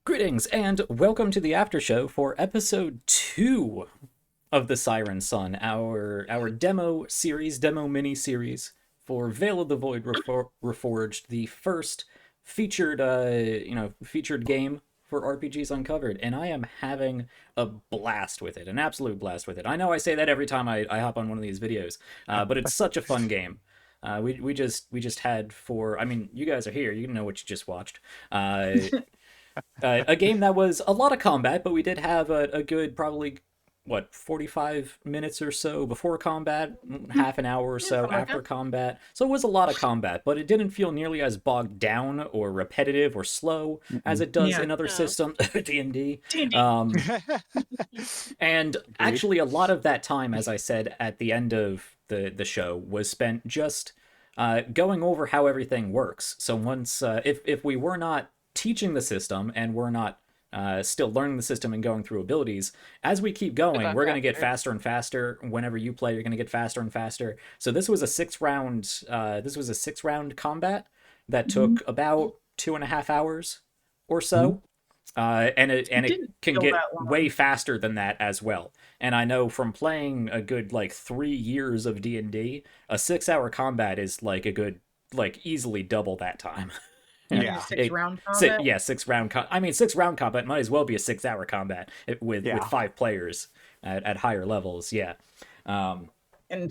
Greetings and welcome to the Aftershow for episode 2 of the Siren Sun, our demo series, demo mini-series for Veil of the Void Reforged, the first featured featured game for RPGs Uncovered, and I am having a blast with it, an absolute blast with it. I know I say that every time I hop on one of these videos, but it's such a fun game. We just had I mean, you guys are here, you know what you just watched. A game that was a lot of combat, but we did have a good probably 45 minutes or so before combat, half an hour or so after combat. So it was a lot of combat, but it didn't feel nearly as bogged down or repetitive or slow as it does in other systems, D&D. And actually, a lot of that time, as I said at the end of the show, was spent just going over how everything works. So once, if we were not teaching the system and we're not still learning the system and going through abilities, as we keep going, we're going to get faster and faster. Whenever you play, you're going to get faster and faster. So this was a 6-round combat that took about 2.5 hours or so. And it can get way faster than that as well. And I know from playing a good 3 years of D&D, a 6-hour combat is like a good easily double that time. Yeah, 6-round combat. 6-round. I mean, 6-round combat might as well be a 6-hour combat with 5 players at higher levels. Yeah, and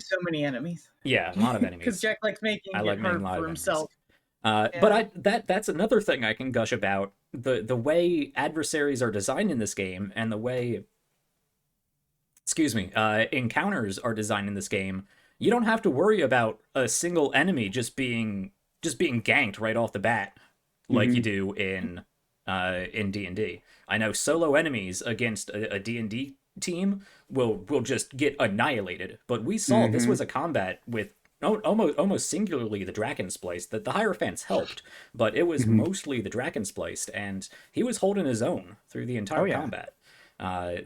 so many enemies. Yeah, a lot of enemies. Because Jack likes making it hard for himself. But that's another thing I can gush about the way adversaries are designed in this game and the way, encounters are designed in this game. You don't have to worry about a single enemy just being ganked right off the bat like you do in D&D. I know solo enemies against a D&D team will just get annihilated, but we saw this was a combat with almost singularly the Drakenspliced. That the Hierophants helped, but it was mostly the Drakenspliced, and he was holding his own through the entire combat.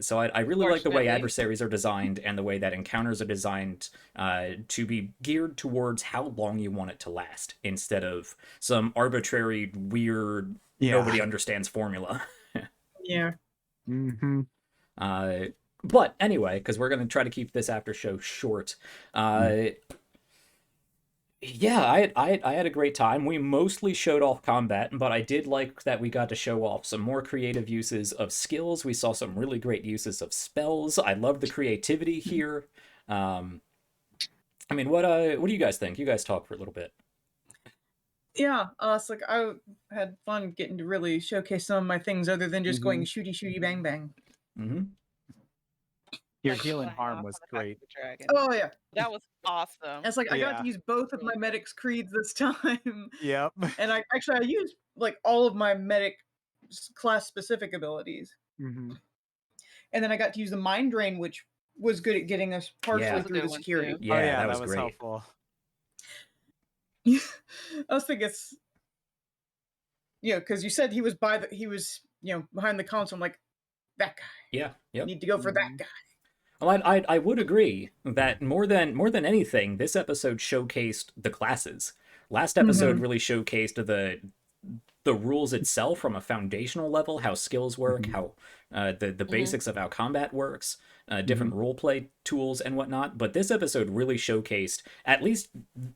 So I really like the way adversaries are designed and the way that encounters are designed to be geared towards how long you want it to last, instead of some arbitrary, weird, nobody understands formula. Yeah. But anyway, because we're going to try to keep this after show short, yeah, I had a great time. We mostly showed off combat, but I did like that we got to show off some more creative uses of skills. We saw some really great uses of spells. I love the creativity here. I mean, what do you guys think? You guys talk for a little bit. Yeah, it's like I had fun getting to really showcase some of my things other than just going shooty bang bang. Your heal and harm was great. Oh yeah, that was awesome. It's like I got to use both of my medic's creeds this time. Yep. And I used all of my medic class specific abilities. And then I got to use the mind drain, which was good at getting us partially through the security. Yeah, that was great. Helpful. I was thinking it's, because you said he was behind the console. I'm like, that guy. Yeah. Yep. Need to go for that guy. Well, I would agree that more than anything, this episode showcased the classes. Last episode really showcased the rules itself from a foundational level, how skills work, how the basics of how combat works, different roleplay tools and whatnot. But this episode really showcased at least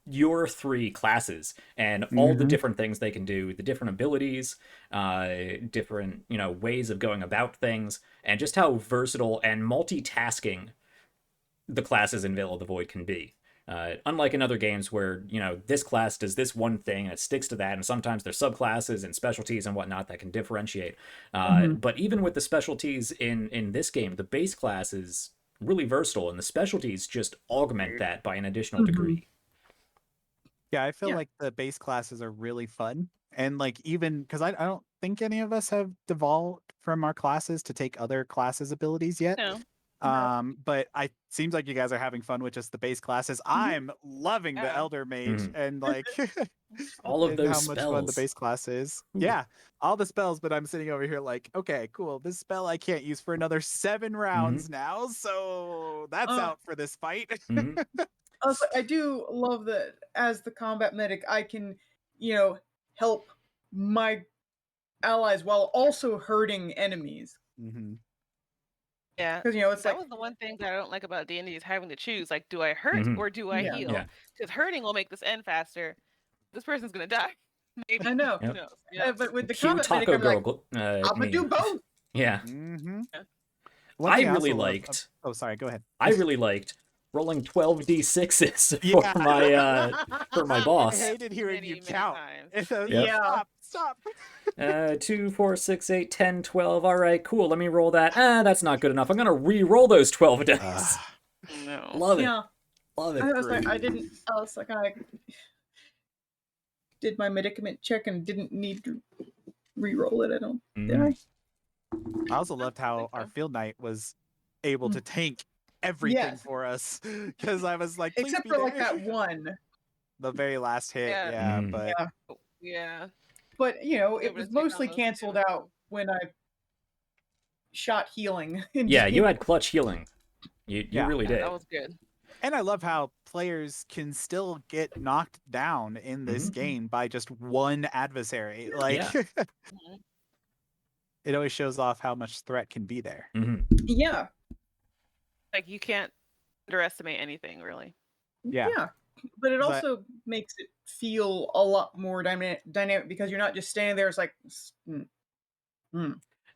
your 3 classes and all the different things they can do, the different abilities, different ways of going about things, and just how versatile and multitasking the classes in Veil of the Void can be. Unlike in other games where, this class does this one thing and it sticks to that, and sometimes there's subclasses and specialties and whatnot that can differentiate. But even with the specialties in this game, the base class is really versatile, and the specialties just augment that by an additional degree. Yeah, I feel like the base classes are really fun. And even because I don't think any of us have devolved from our classes to take other classes' abilities yet. No. But it seems like you guys are having fun with just the base classes. I'm loving the Elder Mage and all of those how spells. Much fun the base class is. Yeah, all the spells, but I'm sitting over here like, okay, cool. This spell I can't use for another 7 rounds now, so that's out for this fight. Also, I do love that as the combat medic, I can, help my allies while also hurting enemies. Yeah, because it's that like was the one thing that I don't like about D&D is having to choose. Like, do I hurt or do I Yeah. heal? Yeah. Because hurting will make this end faster. This person's gonna die. Maybe. I know. Who Yep. knows? Yeah. But with the Cue combat medic, Taco I'm like, Girl I'm gonna do meme. both. Yeah. One I thing really also love- liked. oh, sorry. Go ahead. I really liked rolling 12d6s Yeah. for my I boss. hated hearing Many, you many count. times. Yeah. Stop. 2, 4, 6, 8, 10, 12. All right, cool. Let me roll that. That's not good enough. I'm gonna re-roll those 12 dice. No. Love it. Yeah. Love it. I was like, I did my medicament check and didn't need to re-roll it. I don't. Did I? I also loved how our field knight was able to tank everything Yes. for us, because I was like, please Except be for like there. that one. The very last hit, Yeah. but Yeah. Yeah. But Be it able was to take on mostly those canceled two. out when I shot healing. Yeah, you had clutch healing. You Yeah. really did. That was good. and I love how players can still get knocked down in this game by just one adversary. Like, Mhm. it always shows off how much threat can be there. Yeah. Like, you can't underestimate anything, really. Yeah. But it But- also makes it feel a lot more dynamic because you're not just standing there. It's like,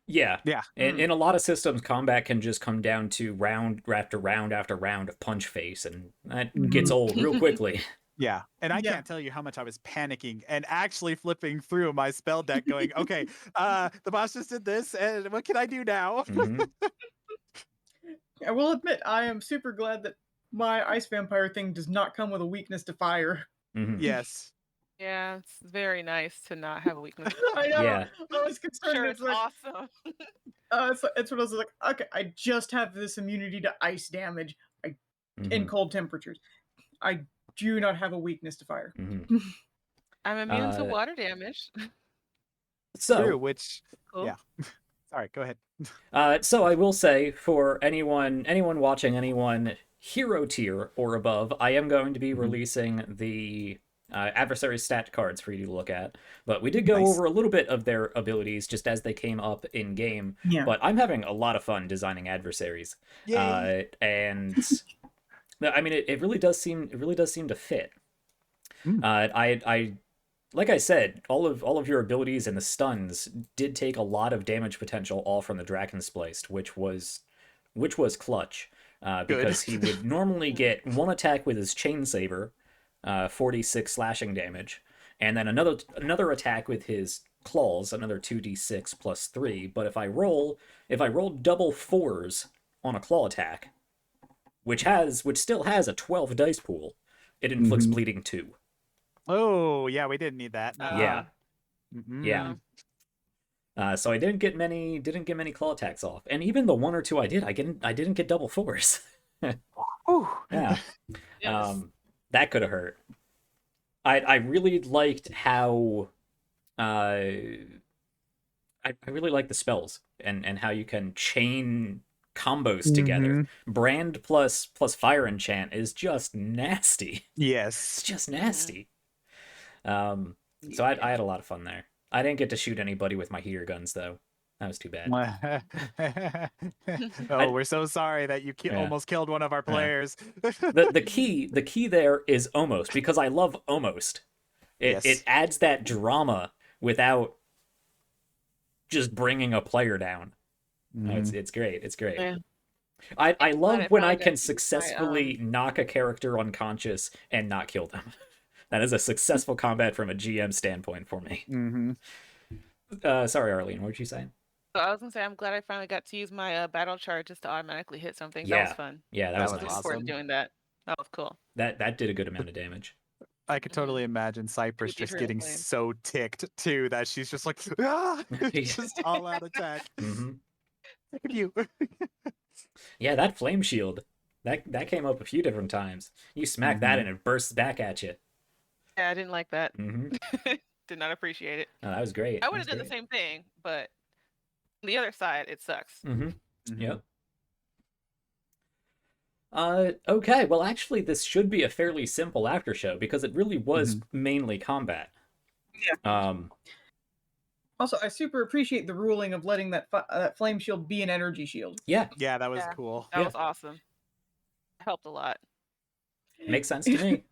Yeah. Yeah. In a lot of systems, combat can just come down to round after round after round of punch face, and that gets old real quickly. Yeah. And I Yeah. can't tell you how much I was panicking and actually flipping through my spell deck going, okay, the boss just did this, and what can I do now? I will admit, I am super glad that my ice vampire thing does not come with a weakness to fire. Yes. Yeah, it's very nice to not have a weakness. I know. Yeah. I was concerned. Sure, it's it's like, awesome. it's what I was like. Okay, I just have this immunity to ice damage in cold temperatures. I do not have a weakness to fire. I'm immune to water damage. So, True, which Cool. yeah. Sorry, go ahead. So I will say, for anyone watching, anyone hero tier or above, I am going to be releasing the adversary stat cards for you to look at. But we did go over a little bit of their abilities just as they came up in game. Yeah. But I'm having a lot of fun designing adversaries. And I mean, it really does seem to fit. I like I said, all of your abilities and the stuns did take a lot of damage potential, all from the Draken Spliced, which was clutch, because he would normally get one attack with his Chain Saber, 46 slashing damage, and then another attack with his claws, another 2d6 plus 3. But if I roll double 4s on a claw attack, which still has a 12 dice pool, it inflicts bleeding 2. Oh, yeah, we didn't need that. Yeah. Yeah. So I didn't get many claw attacks off, and even the 1 or 2 I didn't get double 4s. Yeah. Yes. That could have hurt. I really liked how I really like the spells and how you can chain combos together. Brand plus fire enchant is just nasty. Yes. It's just nasty. So I had a lot of fun there. I didn't get to shoot anybody with my heater guns, though. That was too bad. We're so sorry that you almost killed one of our players. The key there is almost, because I love almost. It adds that drama without just bringing a player down. It's great. It's great. Yeah. I love when I can got successfully knock a character unconscious and not kill them. That is a successful combat from a GM standpoint for me. Sorry, Arlene, what were you saying? So I was gonna say, I'm glad I finally got to use my battle charges to automatically hit something. Yeah. That was fun. Yeah, that was nice. Looking forward to doing that. That was cool. That did a good amount of damage. I could totally imagine Cypress just getting so ticked too that she's just like, just all out attack. Look at you. Yeah, that flame shield, that came up a few different times. You smack that and it bursts back at you. Yeah, I didn't like that. Did not appreciate it. Oh, that was great. I would have done the same thing, but on the other side, it sucks. Yep. Okay, well, actually, this should be a fairly simple after show because it really was mainly combat. Yeah. Also, I super appreciate the ruling of letting that flame shield be an energy shield. Yeah. Yeah, that was cool. That was awesome. Helped a lot. Makes sense to me.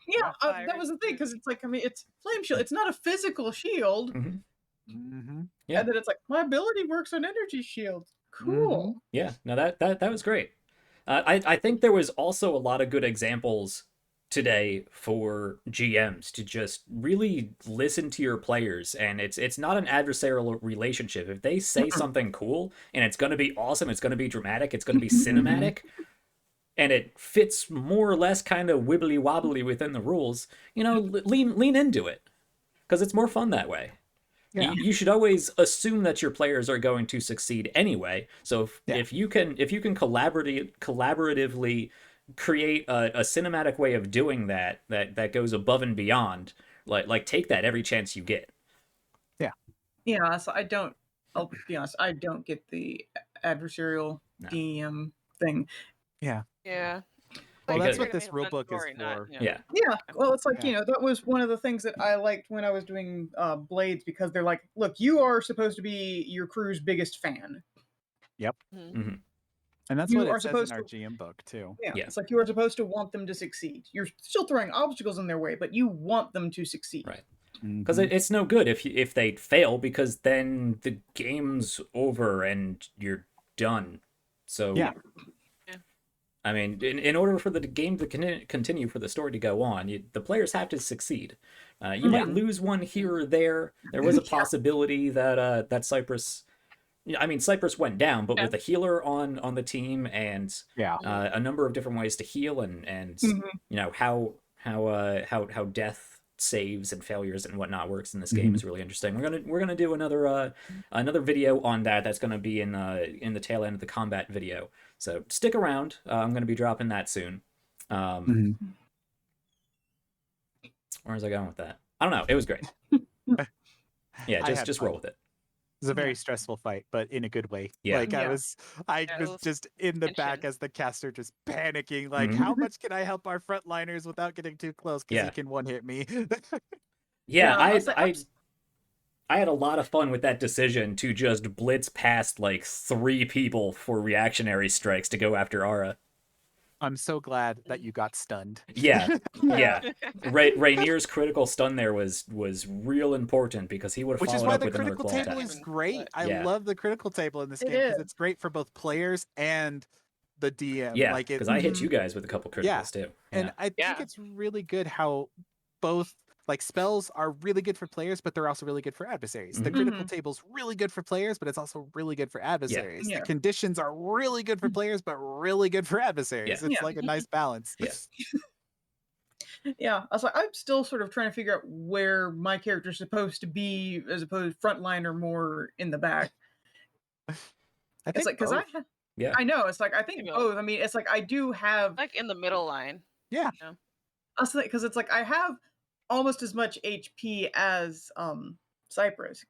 Yeah, that was the thing, because it's like, I mean, it's flame shield. It's not a physical shield. Yeah. And then it's like, my ability works on energy shields. Cool. Yeah, no, that was great. I think there was also a lot of good examples today for GMs to just really listen to your players, and it's not an adversarial relationship. If they say something cool and it's going to be awesome, it's going to be dramatic, it's going to be cinematic, and it fits more or less kind of wibbly wobbly within the rules, lean into it, because it's more fun that way. Yeah. You should always assume that your players are going to succeed anyway. So if you can collaboratively create a cinematic way of doing that goes above and beyond, like take that every chance you get. Yeah, so I'll be honest, I don't get the adversarial DM thing. Yeah. Well, that's what this rule book is for. Yeah. Well, it's like, that was one of the things that I liked when I was doing Blades, because they're like, look, you are supposed to be your crew's biggest fan. Yep. Mm-hmm. And that's what it says in our GM book, too. Yeah, it's like you are supposed to want them to succeed. You're still throwing obstacles in their way, but you want them to succeed. Right. Because it's no good if they fail, because then the game's over and you're done. So I mean, in order for the game to continue, for the story to go on, the players have to succeed. You might lose one here or there. There was a possibility that Cypress went down, but with a healer on the team and a number of different ways to heal and how death saves and failures and whatnot works in this game is really interesting. We're gonna do another video on that. That's gonna be in the tail end of the combat video. So stick around. I'm gonna be dropping that soon. Where was I going with that? I don't know. It was great. Yeah, just roll with it. It was a very stressful fight, but in a good way. Yeah. Like I was just in the back as the caster, just panicking. Like, how much can I help our frontliners without getting too close? Because he can one-hit me. I had a lot of fun with that decision to just blitz past like 3 people for reactionary strikes to go after Ara. I'm so glad that you got stunned. Yeah. Rainier's critical stun there was real important, because he would have followed up with another claw attack. Which is why the critical table is great. I love the critical table in this game, because it's great for both players and the DM. Yeah, because I hit you guys with a couple criticals too. And I think it's really good how both spells are really good for players, but they're also really good for adversaries. The critical table's really good for players, but it's also really good for adversaries. The conditions are really good for players, but really good for adversaries. It's like a nice balance. I was like, I'm still sort of trying to figure out where my character's supposed to be, as opposed to frontline or more in the back. I think because I know, it's like, I think both. I mean, it's like I do have like in the middle line. I was like, because it's like I have almost as much HP as Cypress.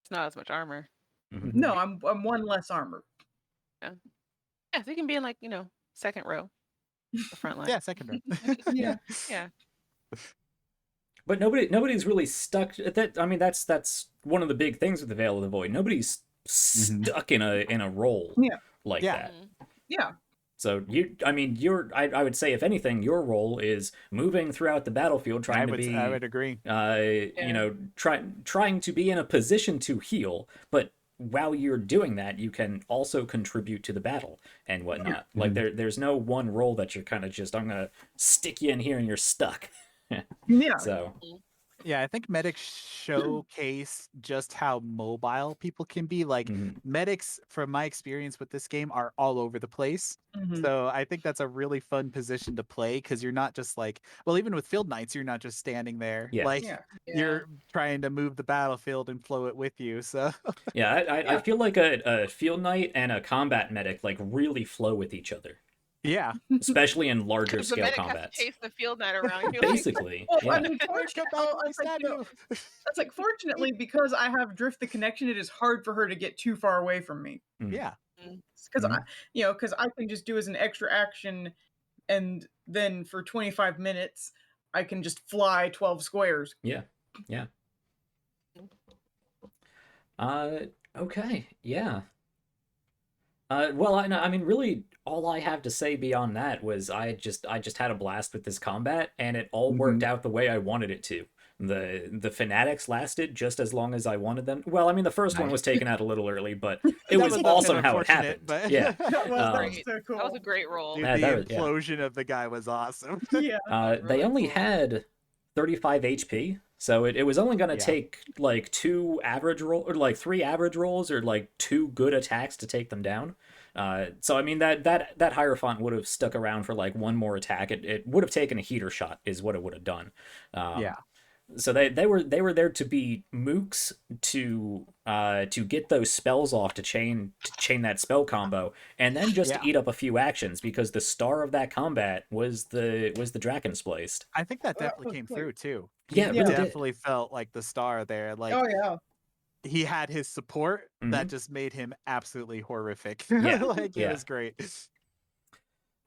It's not as much armor. No, I'm 1 less armor. Yeah, so you can be in second row, the front line. Yeah, second row. Yeah. But nobody's really stuck at that. I mean, that's one of the big things with the Veil of the Void. Nobody's stuck in a role like that. Yeah. So I would say, if anything, your role is moving throughout the battlefield, I would agree. Trying to be in a position to heal, but while you're doing that, you can also contribute to the battle and whatnot. Like there's no one role that you're kind of just, I'm gonna stick you in here and you're stuck. So Yeah, I think medics showcase just how mobile people can be. Like medics, from my experience with this game, are all over the place. So I think that's a really fun position to play, because you're not just even with Field Knights, you're not just standing there. You're trying to move the battlefield and flow it with you. So I feel like a Field Knight and a combat medic really flow with each other. Yeah, especially in larger scale combat. Chase the Field Knight around you. Basically. I mean, fortunately, because I have Drift the Connection, it is hard for her to get too far away from me. Yeah. Because because I can just do as an extra action, and then for 25 minutes I can just fly 12 squares. Yeah. Okay, yeah. Well, I mean, really, all I have to say beyond that was I just had a blast with this combat, and it all worked out the way I wanted it to. The fanatics lasted just as long as I wanted them. Well, I mean, the first one was taken out a little early, but it was awesome how it happened. But... Yeah, That was Great. so cool. That was a great roll. Dude, Yeah, the that was- implosion of the guy was awesome. Yeah. they only had 35 HP, so it was only going to Yeah. take like two average roll or like three average rolls or like two good attacks to take them down. So I mean that Hierophant would have stuck around for like one more attack. It would have taken a heater shot, is what it would have done. Yeah. So they were there to be mooks to get those spells off to chain that spell combo, and then just Yeah. eat up a few actions, because the star of that combat was the Draken Spliced. I think that Well, definitely came like- through too. Yeah, it He really did. definitely felt like the star there. Like, Oh yeah. he had his support that Mhm. just made him absolutely horrific. Yeah, Like, yeah. it was great.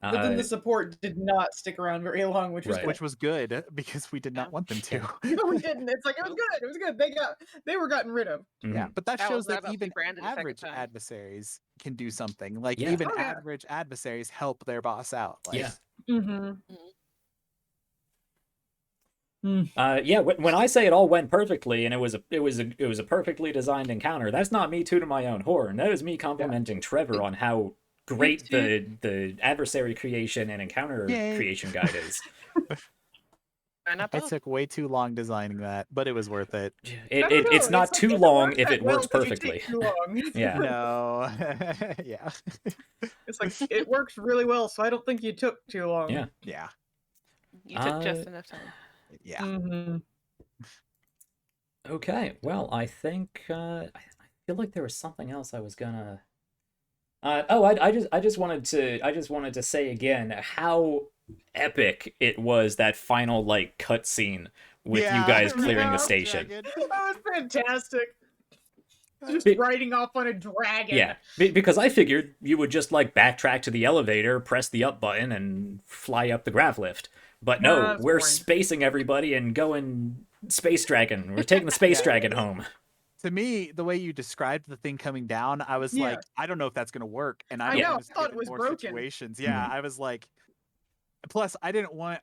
But then Uh, the support did not stick around very long, which was Right. good. Which was good because we did not want them to. No, we didn't. It's like it was good. It was good. They were gotten rid of. Yeah, mhm. but that That shows was right that about even rebranded the second average time. adversaries can do something. Like, Yeah. even Oh, yeah. average adversaries help their boss out. Like, Yeah. Mm-hmm. Yeah, when I say it all went perfectly and it was a perfectly designed encounter, that's not me tooting my own horn. That is me complimenting Trevor on how great the adversary creation and encounter Yay. creation guide is. And I I both. took way too long designing that, but it was worth it. It's not too long if it works perfectly. Too long. Yeah. No. Yeah. It's like it works really well, so I don't think you took too long. Yeah. Yeah. You took just enough time. Yeah. Mm-hmm. Okay. Well, I think I feel like there was something else I was gonna. I just wanted to say again how epic it was, that final like cutscene with you guys clearing the station. That was fantastic. Just Be- riding off on a dragon. Yeah, because I figured you would just like backtrack to the elevator, press the up button, and fly up the grav lift. But no, Nah, that's we're boring. spacing everybody and going space dragon. We're taking the space dragon home. To me, the way you described the thing coming down, I was Yeah. like, I don't know if that's going to work. And I I'm know, just I thought given it was more broken. situations. Yeah, Mhm. I was like, plus I didn't want,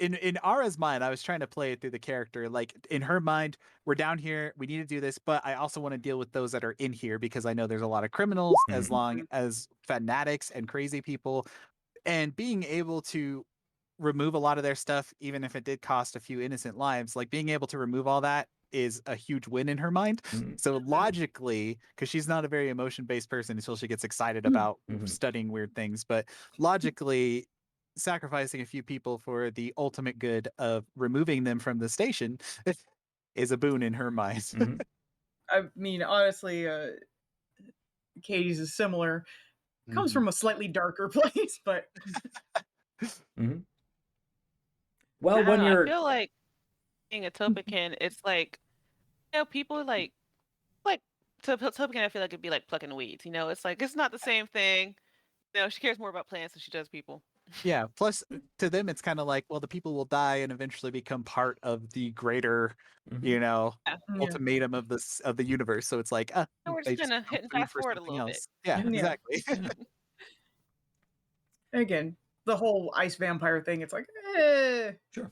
in Ara's mind, I was trying to play it through the character. Like, in her mind, we're down here, we need to do this, but I also want to deal with those that are in here because I know there's a lot of criminals, as Mhm. long as fanatics and crazy people, and being able to remove a lot of their stuff, even if it did cost a few innocent lives, like being able to remove all that is a huge win in her mind. Mhm. So logically, because she's not a very emotion-based person until she gets excited Mm. about Mhm. studying weird things, but logically, sacrificing a few people for the ultimate good of removing them from the station is a boon in her mind. Mhm. I mean, honestly, Katie's is similar. Comes Mhm. from a slightly darker place, but Mhm. I Well, don't when know, I you're feel like being a Topican, it's like, people like Topican. I feel like it'd be like plucking weeds. It's like it's not the same thing. She cares more about plants than she does people. Yeah. Plus, to them, it's kind of like, well, the people will die and eventually become part of the greater, Mhm. Yeah. ultimatum of the universe. So it's like, We're they just just gonna become hit and food fast for forward a something little bit. else. Yeah, Yeah. exactly. again, the whole ice vampire thing, it's like, Sure.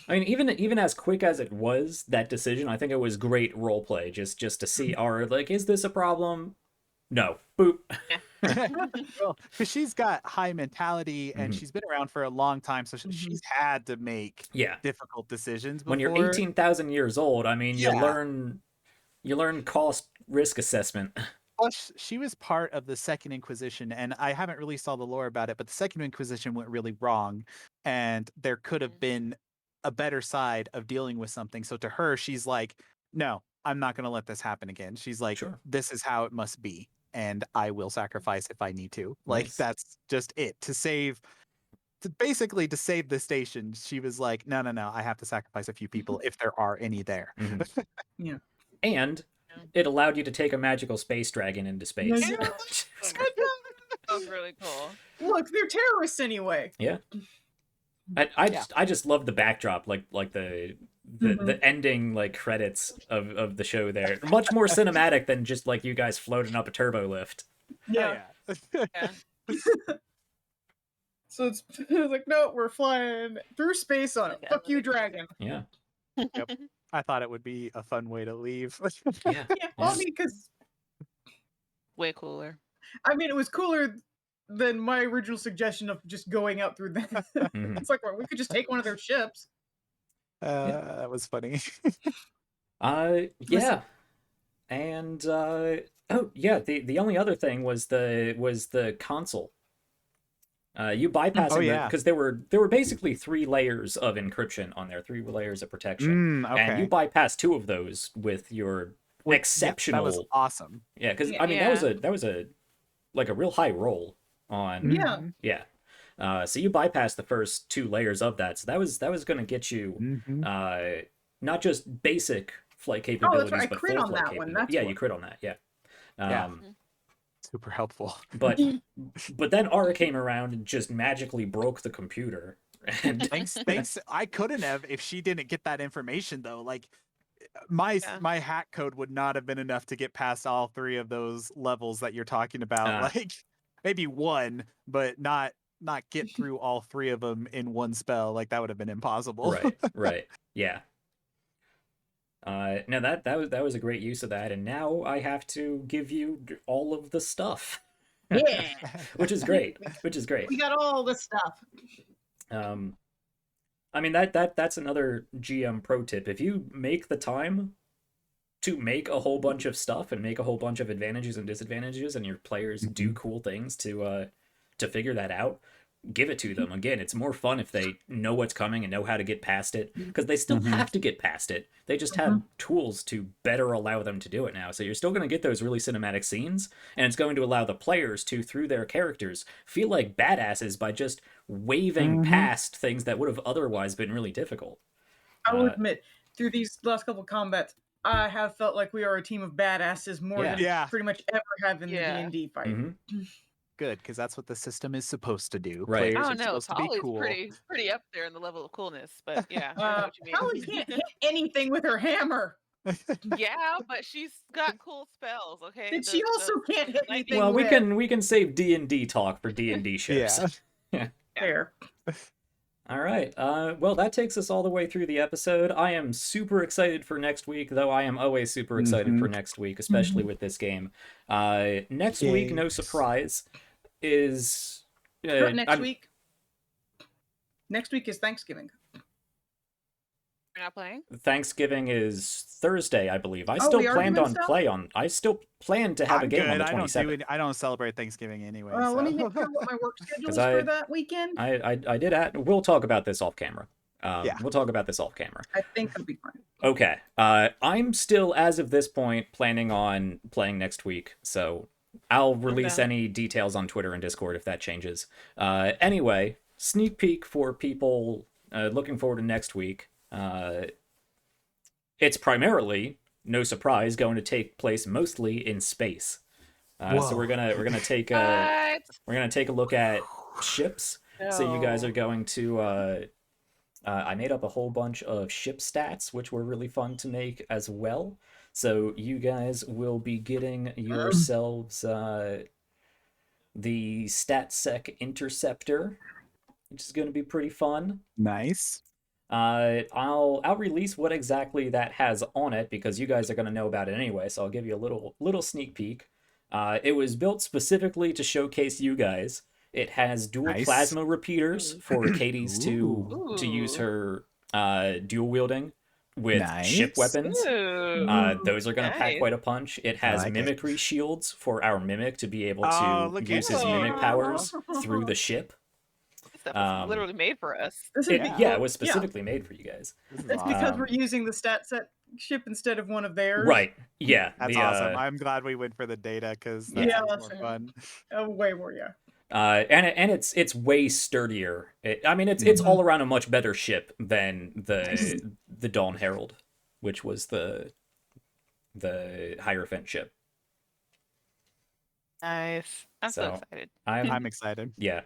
I mean, even as quick as it was, that decision, I think it was great role play. Just to see, like, is this a problem? No. Boop. Well, because she's got high mentality and Mhm. she's been around for a long time, so she's had to make Yeah. difficult decisions before. When you're 18,000 years old, I mean, Yeah. you learn cost risk assessment. Plus, she was part of the Second Inquisition, and I haven't really saw the lore about it, but the Second Inquisition went really wrong, and there could have been a better side of dealing with something. So to her, she's like, no, I'm not going to let this happen again. She's like, Sure. this is how it must be, and I will sacrifice if I need to. Like, Nice. that's just it. Basically to save the station, she was like, no, I have to sacrifice a few people if there are any there. Mhm. Yeah. And it allowed you to take a magical space dragon into space. Yeah. That was really cool. Look, they're terrorists anyway. Yeah. I just love the backdrop, like the ending like credits of the show there. Much more cinematic than just like you guys floating up a turbo lift. Yeah. Yeah. So it's like, no, we're flying through space on it. Fuck you, dragon. Yeah. Yep. I thought it would be a fun way to leave. Yeah. Yeah, well, I mean, because Way cooler. I mean, it was cooler than my original suggestion of just going out through that. It's like, well, we could just take one of their ships. That was funny. Yeah. And oh yeah, the only other thing was the console. You bypassing because there were basically 3 layers of encryption on there, 3 layers of protection, okay. and you bypassed 2 of those with your exceptional. That was awesome. Yeah, because I mean that was a like a real high roll on. Yeah. So you bypassed the first 2 layers of that, so that was going to get you not just basic flight capabilities, right. I but crit full on flight that one. capabilities. That's You crit on that. Yeah. Super helpful. But then Aura came around and just magically broke the computer. And thanks. I couldn't have if she didn't get that information though. Like my hack code would not have been enough to get past all 3 of those levels that you're talking about. Like maybe 1, but not get through all 3 of them in one spell. Like that would have been impossible. Right. Yeah. No, that was a great use of that, and now I have to give you all of the stuff. Yeah. Which is great. We got all the stuff. I mean that's another GM pro tip. If you make the time to make a whole bunch of stuff and make a whole bunch of advantages and disadvantages, and your players do cool things to figure that out, give it to them. Again, it's more fun if they know what's coming and know how to get past it, because they still have to get past it. They just have tools to better allow them to do it now. So you're still going to get those really cinematic scenes, and it's going to allow the players to, through their characters, feel like badasses by just waving past things that would have otherwise been really difficult. I will admit, through these last couple of combats, I have felt like we are a team of badasses more than pretty much ever have in the D&D fight. Good, because that's what the system is supposed to do. Right. Players I are don't know. supposed to be cool. Pretty up there in the level of coolness, but yeah, I know what you mean. Holly can't hit anything with her hammer. Yeah, but she's got cool spells. Okay, And she also can't hit anything. Well, we can save D&D talk for D&D shows. Yeah. Fair. All right. Well, that takes us all the way through the episode. I am super excited for next week, though I am always super excited for next week, especially with this game. Next week, no surprise, is... next week? Next week is Thanksgiving. You're not playing? Thanksgiving is Thursday, I believe. I still planned on I still plan to have a game on the 27th. I don't celebrate Thanksgiving anyway. Let me make sure what my work schedule is for that weekend. I did we'll talk about this off camera. We'll talk about this off camera. I think it'll be fine. Okay. I'm still, as of this point, planning on playing next week, so I'll release any details on Twitter and Discord if that changes. Anyway, sneak peek for people looking forward to next week. It's primarily, no surprise, going to take place mostly in space. So we're gonna take a look at ships. No. So you guys are going to. I made up a whole bunch of ship stats, which were really fun to make as well. So you guys will be getting yourselves the StatSec Interceptor, which is going to be pretty fun. Nice. I'll release what exactly that has on it, because you guys are going to know about it anyway. So I'll give you a little sneak peek. It was built specifically to showcase you guys. It has dual plasma repeaters for Katie's to use her dual wielding with ship weapons. Those are going to pack quite a punch. It has mimicry shields for our mimic to be able to use his mimic powers through the ship. This stuff was literally made for us. It was specifically made for you guys. It's because we're using the StatSec ship instead of one of theirs. Right. Yeah. That's awesome. I'm glad we went for the data, because that's more fun. Way more, and it's way sturdier. It's all around a much better ship than the Dawn Herald, which was the Hierophant ship. Nice. I'm so excited. I'm excited. Yeah.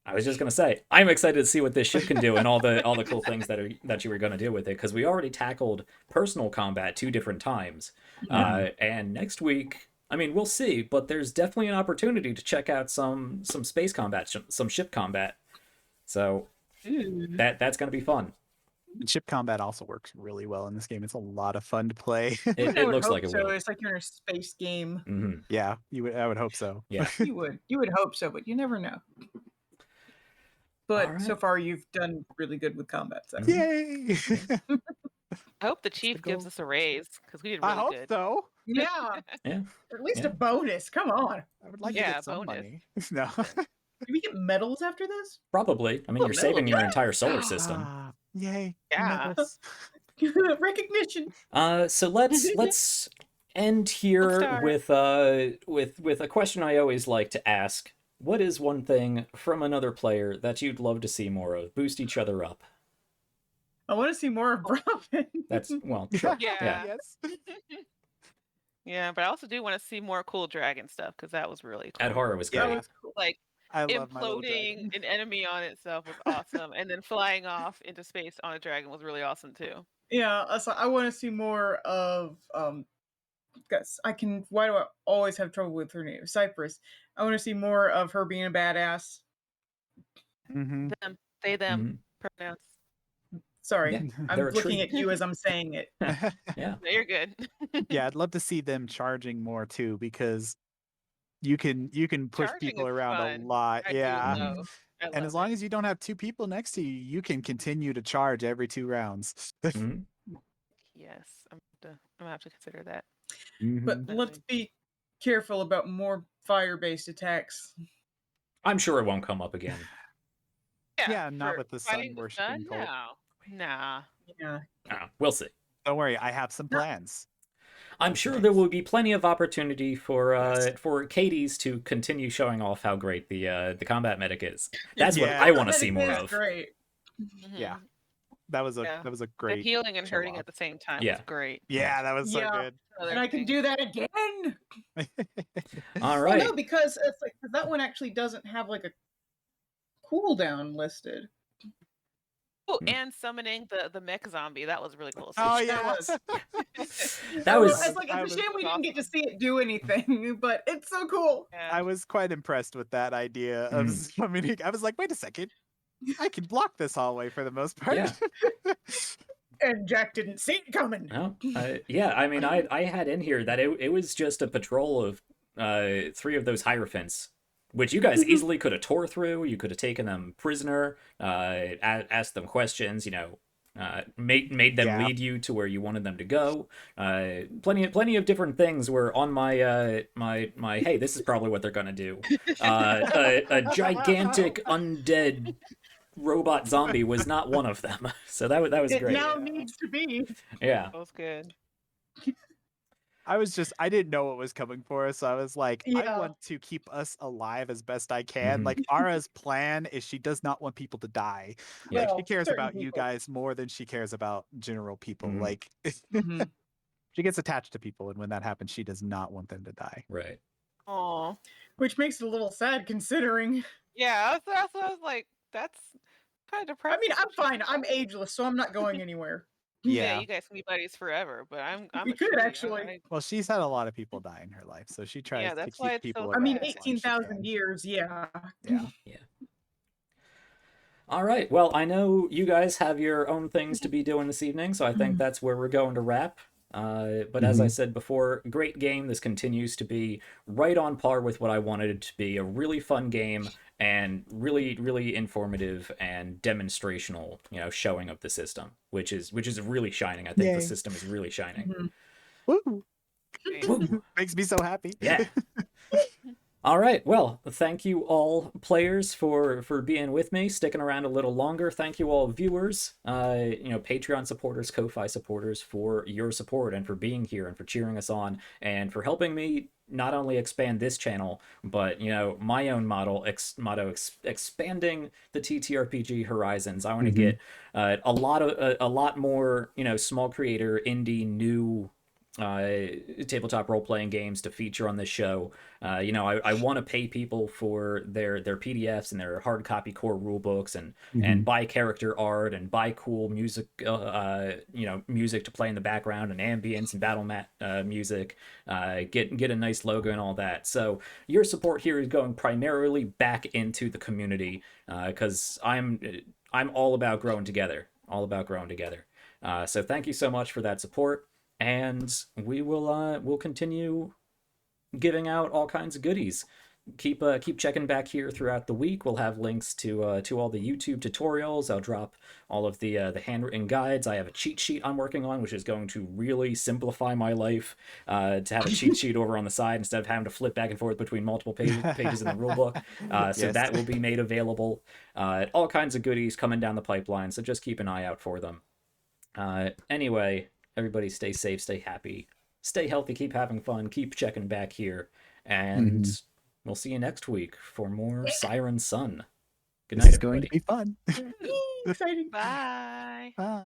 I was just gonna say, I'm excited to see what this ship can do and all the cool things that you were gonna do with it, because we already tackled personal combat 2 different times, and next week, I mean, we'll see, but there's definitely an opportunity to check out some space combat, some ship combat, so that's gonna be fun. And ship combat also works really well in this game. It's a lot of fun to play. It looks like it will. It's like you're in a space game. Mm-hmm. Yeah, I would hope so. Yeah, you would hope so, but you never know. But so far, you've done really good with combat. So. Yay! I hope the chief gives us a raise because we did really good. I hope so. Yeah. Yeah. Or at least a bonus. Come on. I would like to get some money. No. Do we get medals after this? Probably. I mean, you're saving your entire solar system. Yay! Yeah. Recognition. So let's end here with a question I always like to ask. What is one thing from another player that you'd love to see more of? Boost each other up. I want to see more of Robin. That's, well, sure. Yeah. Yes. Yeah, but I also do want to see more cool dragon stuff because that was really cool. At Horror was great. That was cool. Like I love imploding an enemy on itself was awesome, and then flying off into space on a dragon was really awesome too. Yeah, so I want to see more of guys. Why do I always have trouble with her name? Cypress. I want to see more of her being a badass. Mm-hmm. Them pronouns. Sorry, Yeah, I'm looking at you as I'm saying it. Yeah, no, you're good. Yeah, I'd love to see them charging more too, because you can push Charging people is around fun. a lot. I do Yeah. love- I And love as long it. as you don't have 2 people next to you, you can continue to charge every 2 rounds. Mhm. Yes, I'm gonna have to consider that. But let's be careful about more fire-based attacks. I'm sure it won't come up again. Yeah, not for with the sun fighting the worshipping sun? cult. No. Nah. Yeah. We'll see. Don't worry, I have some plans. I'm sure there will be plenty of opportunity for Katie's to continue showing off how great the combat medic is. That's what I want to see more of. Great. Yeah. That was a great The healing and hurting show-off. at the same time Yeah. was great. Yeah, that was so good. And I can do that again. All right. Well, no, because it's like that one actually doesn't have like a cooldown listed. Oh, and summoning the mech zombie. That was really cool. Oh, yeah. That was. It's like it's a shame we didn't get to see it do anything, but it's so cool. Yeah. I was quite impressed with that idea of summoning. I was like, wait a second. I can block this hallway for the most part. Yeah. And Jack didn't see it coming. No, yeah, I mean, I had in here that it was just a patrol of 3 of those Hierophants, which you guys easily could have tore through. You could have taken them prisoner, asked them questions, made them lead you to where you wanted them to go. Plenty of different things were on my my hey, this is probably what they're gonna do. A gigantic undead robot zombie was not one of them, so that was great. It now needs to be. Yeah, That was good. I didn't know what was coming for us, so I was like, I want to keep us alive as best I can. Like, Ara's plan is she does not want people to die. Yeah. Like, she cares about you guys more than she cares about general people. Like, she gets attached to people, and when that happens, she does not want them to die. Right. Aw. Which makes it a little sad considering. Yeah, that's what I was like. That's kind of depressing. I mean, I'm fine. I'm ageless, so I'm not going anywhere. Yeah, you guys can be buddies forever, but I'm We a could, tree. actually. Well, she's had a lot of people die in her life, so she tries to that's why keep it's people so around. I mean, as long as she 18,000 can. years, yeah. Yeah. All right. Well, I know you guys have your own things to be doing this evening, so I think that's where we're going to wrap. But as I said before, great game. This continues to be right on par with what I wanted it to be. A really fun game and really, really informative and demonstrational, showing of the system, which is really shining. I think the system is really shining. Woo! Woo. Makes me so happy. Yeah. All right. Well, thank you all players for being with me, sticking around a little longer. Thank you all viewers, Patreon supporters, Ko-Fi supporters for your support and for being here and for cheering us on and for helping me not only expand this channel, but my own motto, expanding the TTRPG horizons. I want to get a lot more small creator, indie, new tabletop role-playing games to feature on this show. I want to pay people for their PDFs and their hard copy core rule books, and buy character art and buy cool music, music to play in the background, and ambience and battle mat music, get a nice logo and all that. So your support here is going primarily back into the community, because I'm all about growing together, so thank you so much for that support. And we'll continue giving out all kinds of goodies. Keep checking back here throughout the week. We'll have links to all the YouTube tutorials. I'll drop all of the handwritten guides. I have a cheat sheet I'm working on, which is going to really simplify my life. To have a cheat sheet over on the side instead of having to flip back and forth between multiple pages in the rulebook. So that will be made available. All kinds of goodies coming down the pipeline. So just keep an eye out for them. Anyway. Everybody stay safe, stay happy, stay healthy, keep having fun, keep checking back here, and we'll see you next week for more Siren Sun. Good night, everybody. This is going to be fun. Exciting. Bye. Bye.